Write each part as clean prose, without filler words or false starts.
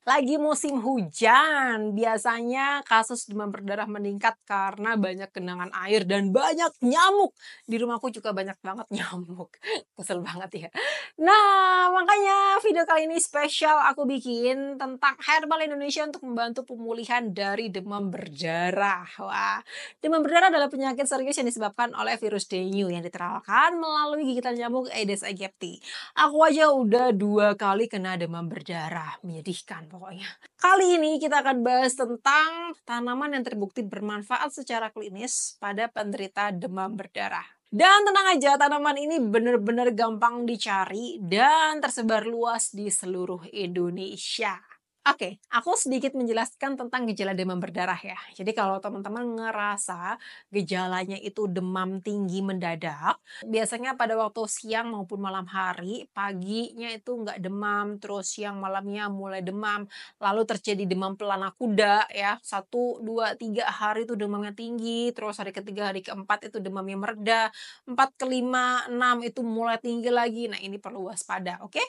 Lagi musim hujan, biasanya kasus demam berdarah meningkat karena banyak genangan air dan banyak nyamuk. Di rumahku juga banyak banget nyamuk. Kesel banget ya. Nah, makanya video kali ini spesial aku bikin tentang herbal Indonesia untuk membantu pemulihan dari demam berdarah. Wah, demam berdarah adalah penyakit serius yang disebabkan oleh virus dengue yang diteralkan melalui gigitan nyamuk Aedes aegypti. Aku aja udah 2 kali kena demam berdarah, menyedihkan pokoknya. Kali ini kita akan bahas tentang tanaman yang terbukti bermanfaat secara klinis pada penderita demam berdarah. Dan tenang aja, tanaman ini benar-benar gampang dicari dan tersebar luas di seluruh Indonesia. Oke, aku sedikit menjelaskan tentang gejala demam berdarah ya. Jadi kalau teman-teman ngerasa gejalanya itu demam tinggi mendadak, biasanya pada waktu siang maupun malam hari, paginya itu nggak demam, terus siang malamnya mulai demam, lalu terjadi demam pelana kuda ya, 1, 2, 3 hari itu demamnya tinggi, terus hari ketiga, hari keempat itu demamnya mereda, 4 ke 5, 6 itu mulai tinggi lagi. Nah ini perlu waspada, oke?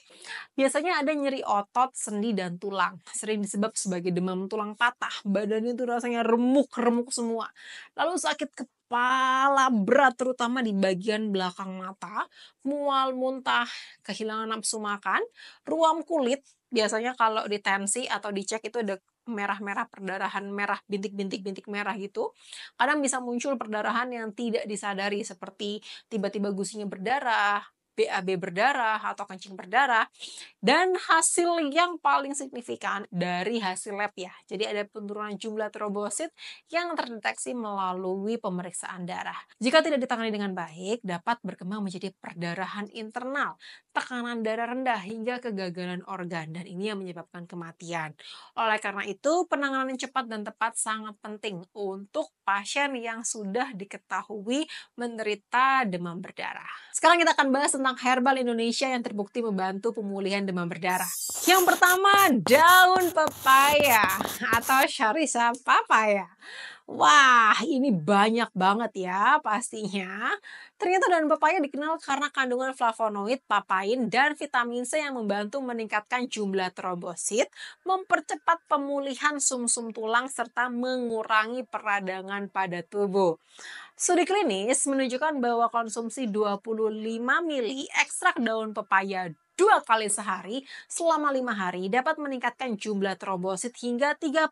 Biasanya ada nyeri otot, sendi, dan tulang. Sering disebab sebagai demam tulang patah. Badannya itu rasanya remuk-remuk semua. Lalu sakit kepala berat terutama di bagian belakang mata, mual, muntah, kehilangan nafsu makan, ruam kulit. Biasanya kalau ditensi atau dicek itu ada merah-merah perdarahan merah, bintik-bintik merah gitu. Kadang bisa muncul perdarahan yang tidak disadari seperti tiba-tiba gusinya berdarah, BAB berdarah atau kencing berdarah. Dan hasil yang paling signifikan dari hasil lab ya. Jadi ada penurunan jumlah trombosit yang terdeteksi melalui pemeriksaan darah. Jika tidak ditangani dengan baik, dapat berkembang menjadi perdarahan internal, tekanan darah rendah hingga kegagalan organ dan ini yang menyebabkan kematian. Oleh karena itu, penanganan cepat dan tepat sangat penting untuk pasien yang sudah diketahui menderita demam berdarah. Sekarang kita akan bahas tentang herbal Indonesia yang terbukti membantu pemulihan demam berdarah. Yang pertama, daun pepaya atau Sharisa papaya. Wah, ini banyak banget ya pastinya. Ternyata daun pepaya dikenal karena kandungan flavonoid, papain, dan vitamin C yang membantu meningkatkan jumlah trombosit, mempercepat pemulihan sumsum tulang, serta mengurangi peradangan pada tubuh. Studi klinis menunjukkan bahwa konsumsi 25 mili ekstrak daun pepaya 2 kali sehari selama 5 hari dapat meningkatkan jumlah trombosit hingga 35%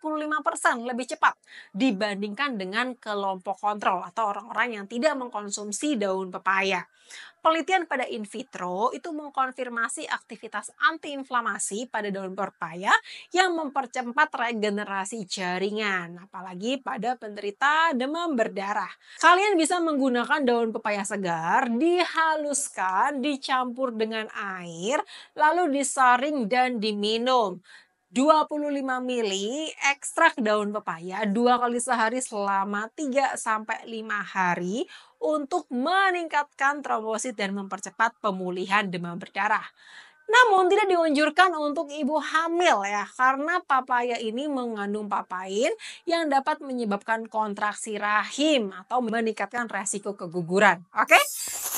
lebih cepat dibandingkan dengan kelompok kontrol atau orang-orang yang tidak mengkonsumsi daun pepaya. Penelitian pada in vitro itu mengkonfirmasi aktivitas antiinflamasi pada daun pepaya yang mempercepat regenerasi jaringan, apalagi pada penderita demam berdarah. Kalian bisa menggunakan daun pepaya segar, dihaluskan, dicampur dengan air, lalu disaring dan diminum. 25 mili ekstrak daun pepaya 2 kali sehari selama 3 sampai 5 hari untuk meningkatkan trombosit dan mempercepat pemulihan demam berdarah. Namun tidak dianjurkan untuk ibu hamil ya, karena papaya ini mengandung papain yang dapat menyebabkan kontraksi rahim atau meningkatkan resiko keguguran. Oke?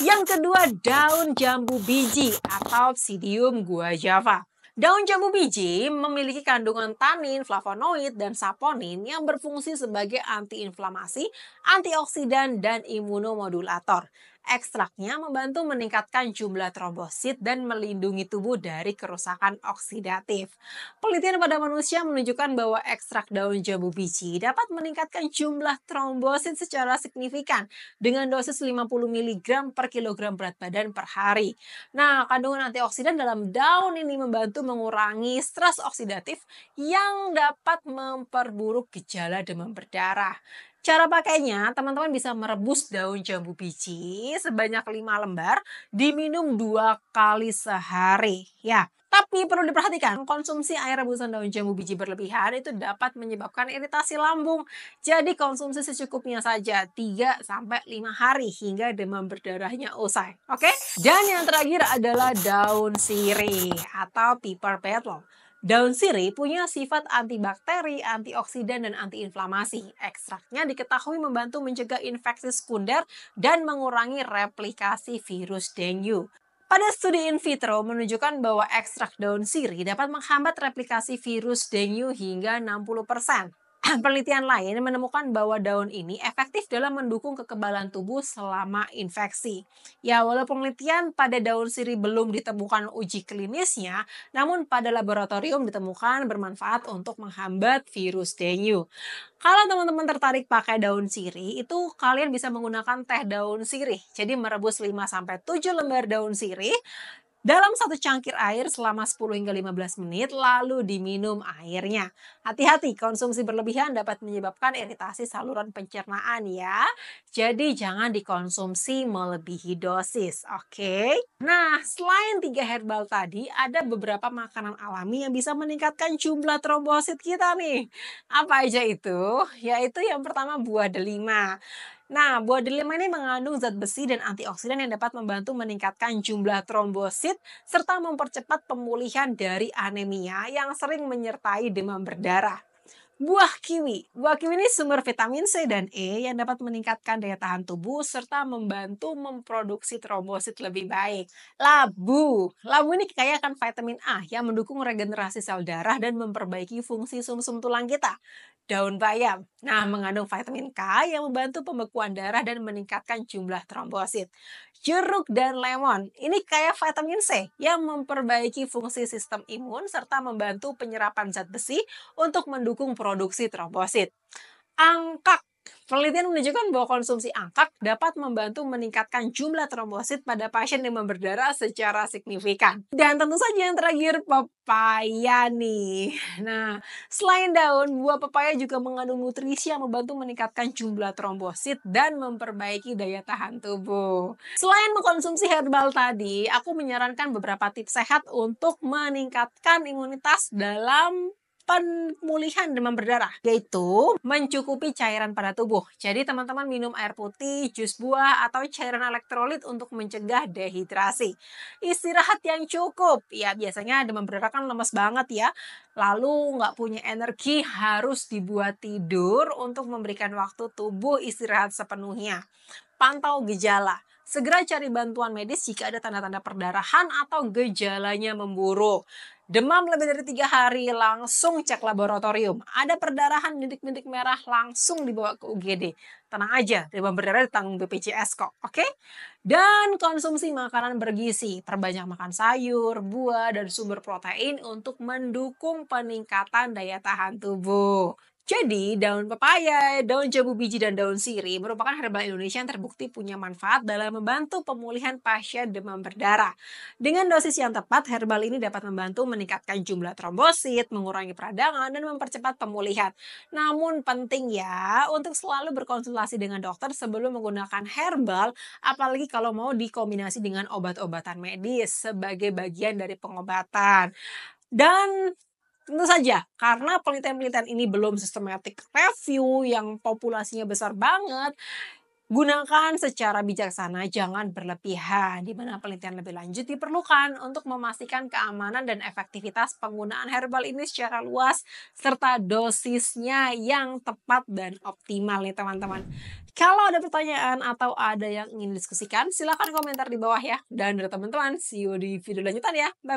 Yang kedua, daun jambu biji atau Psidium guajava. Daun jambu biji memiliki kandungan tanin, flavonoid, dan saponin yang berfungsi sebagai antiinflamasi, antioksidan, dan imunomodulator. Ekstraknya membantu meningkatkan jumlah trombosit dan melindungi tubuh dari kerusakan oksidatif. Penelitian pada manusia menunjukkan bahwa ekstrak daun jambu biji dapat meningkatkan jumlah trombosit secara signifikan dengan dosis 50 mg per kilogram berat badan per hari. Nah, kandungan antioksidan dalam daun ini membantu mengurangi stres oksidatif yang dapat memperburuk gejala demam berdarah. Cara pakainya, teman-teman bisa merebus daun jambu biji sebanyak 5 lembar, diminum 2 kali sehari. Ya, tapi perlu diperhatikan, konsumsi air rebusan daun jambu biji berlebihan itu dapat menyebabkan iritasi lambung. Jadi konsumsi secukupnya saja 3 sampai 5 hari hingga demam berdarahnya usai. Oke? Dan yang terakhir adalah daun sirih atau piper petal. Daun sirih punya sifat antibakteri, antioksidan, dan antiinflamasi. Ekstraknya diketahui membantu mencegah infeksi sekunder dan mengurangi replikasi virus dengue. Pada studi in vitro menunjukkan bahwa ekstrak daun sirih dapat menghambat replikasi virus dengue hingga 60%. Penelitian lain menemukan bahwa daun ini efektif dalam mendukung kekebalan tubuh selama infeksi. Ya, walaupun penelitian pada daun sirih belum ditemukan uji klinisnya, namun pada laboratorium ditemukan bermanfaat untuk menghambat virus dengue. Kalau teman-teman tertarik pakai daun sirih, itu kalian bisa menggunakan teh daun sirih. Jadi merebus 5 sampai 7 lembar daun sirih dalam satu cangkir air selama 10 hingga 15 menit lalu diminum airnya. Hati-hati, konsumsi berlebihan dapat menyebabkan iritasi saluran pencernaan ya. Jadi jangan dikonsumsi melebihi dosis, oke? Nah, selain 3 herbal tadi, ada beberapa makanan alami yang bisa meningkatkan jumlah trombosit kita nih. Apa aja itu? Yaitu yang pertama buah delima. Nah, buah delima ini mengandung zat besi dan antioksidan yang dapat membantu meningkatkan jumlah trombosit serta mempercepat pemulihan dari anemia yang sering menyertai demam berdarah. Buah kiwi. Buah kiwi ini sumber vitamin C dan E yang dapat meningkatkan daya tahan tubuh serta membantu memproduksi trombosit lebih baik. Labu. Labu ini kaya akan vitamin A yang mendukung regenerasi sel darah dan memperbaiki fungsi sumsum tulang kita. Daun bayam. Nah, mengandung vitamin K yang membantu pembekuan darah dan meningkatkan jumlah trombosit. Jeruk dan lemon. Ini kaya vitamin C yang memperbaiki fungsi sistem imun serta membantu penyerapan zat besi untuk mendukung produksi trombosit. Angkak. Penelitian menunjukkan bahwa konsumsi angkak dapat membantu meningkatkan jumlah trombosit pada pasien demam berdarah secara signifikan. Dan tentu saja yang terakhir, pepaya nih. Nah, selain daun, buah pepaya juga mengandung nutrisi yang membantu meningkatkan jumlah trombosit dan memperbaiki daya tahan tubuh. Selain mengkonsumsi herbal tadi, aku menyarankan beberapa tips sehat untuk meningkatkan imunitas dalam pemulihan demam berdarah, yaitu mencukupi cairan pada tubuh. Jadi teman-teman minum air putih, jus buah, atau cairan elektrolit untuk mencegah dehidrasi. Istirahat yang cukup, ya biasanya demam berdarah kan lemes banget ya. Lalu nggak punya energi harus dibuat tidur untuk memberikan waktu tubuh istirahat sepenuhnya. Pantau gejala. Segera cari bantuan medis jika ada tanda-tanda perdarahan atau gejalanya memburuk. Demam lebih dari 3 hari, langsung cek laboratorium. Ada perdarahan bintik-bintik merah, langsung dibawa ke UGD. Tenang aja, demam berdarah ditanggung BPJS kok, oke? Dan konsumsi makanan bergizi. Perbanyak makan sayur, buah, dan sumber protein untuk mendukung peningkatan daya tahan tubuh. Jadi, daun pepaya, daun jambu biji, dan daun sirih merupakan herbal Indonesia yang terbukti punya manfaat dalam membantu pemulihan pasien demam berdarah. Dengan dosis yang tepat, herbal ini dapat membantu meningkatkan jumlah trombosit, mengurangi peradangan, dan mempercepat pemulihan. Namun penting ya untuk selalu berkonsultasi dengan dokter sebelum menggunakan herbal, apalagi kalau mau dikombinasi dengan obat-obatan medis sebagai bagian dari pengobatan. Dan tentu saja, karena penelitian-penelitian ini belum systematic review yang populasinya besar banget, gunakan secara bijaksana, jangan berlebihan, di mana penelitian lebih lanjut diperlukan untuk memastikan keamanan dan efektivitas penggunaan herbal ini secara luas, serta dosisnya yang tepat dan optimal nih teman-teman. Kalau ada pertanyaan atau ada yang ingin diskusikan, silakan komentar di bawah ya. Dan dari teman-teman, see you di video lanjutan ya. Bye-bye.